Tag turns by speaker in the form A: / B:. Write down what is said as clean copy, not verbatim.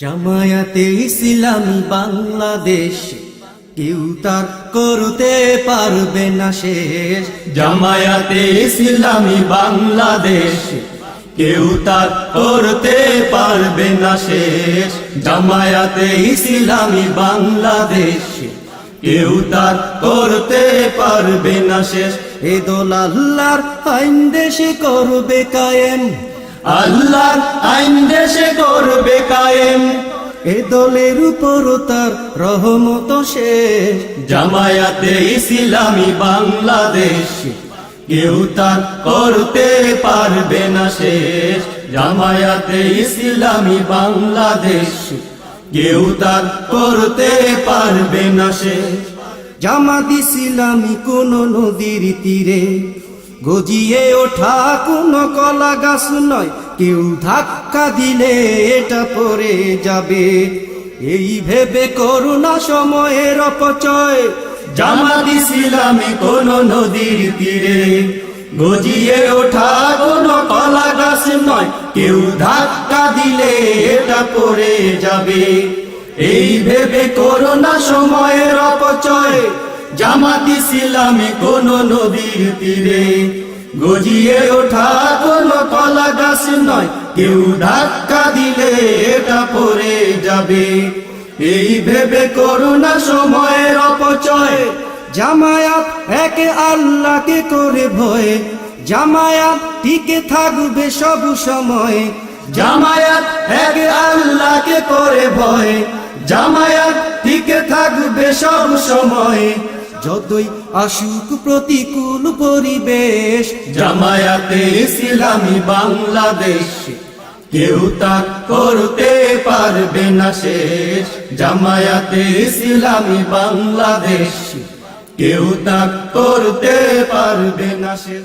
A: জামায়াতে ইসলামী বাংলাদেশ কেউ তার করতে পারবে না শেষ।
B: জামায়াতে ইসলামী বাংলাদেশ কেউ তার করতে পারবে না শেষ। জামায়াতে ইসলামী বাংলাদেশ কেউ তার করতে পারবে না শেষ।
A: এ দল আল্লাহর আইন দেশে করবে কায়েম,
B: আল্লাহর আইন দেশে করবে কায়েম।
A: এ দলের উপর তার রহমত শেষ।
B: জামায়াতে ইসলামী বাংলাদেশ কেউ তার করতে পারবে না শেষ। জামায়াতে ইসলামী বাংলাদেশ কেউ তার করতে পারবে না শেষ।
A: জামাত ইসলামী কোন নদীর তীরে গজিয়ে ওঠা কোন কলা গাছ নয়, কেউ ধাক্কা দিলে এটা পড়ে যাবে, এই ভেবে করোনা সময়ের অপচয়।
B: জামাত ইসলামী কোন নদীর তীরে গজিয়ে ওঠা কোন কলা গাছ নয়, কেউ ধাক্কা দিলে এটা পড়ে যাবে, এই ভেবে করোনা সময়ের অপচয়। জামাত ইসলামী কোন নদীর তীরে গজিয়ে ওঠা কোন কলা গাছ নয়, কেউ ধাক্কা দিলে এটা পড়ে যাবে, এই ভেবে করোনা সময়ের অপচয়।
A: জামায়াত একে আল্লাহকে করে ভয়, জামায়াত টিকে থাকবে সব সময়।
B: জামায়াত একে আল্লাহকে করে ভয়, জামায়াত টিকে থাকবে সব সময়।
A: যতই আসুক প্রতিকূল পরিবেশ,
B: জামায়াতে ইসলামী বাংলাদেশ কেউ তা করতে পারবে না শেষ। জামায়াতে ইসলামী বাংলাদেশ কেউ তা করতে পারবে না শেষ।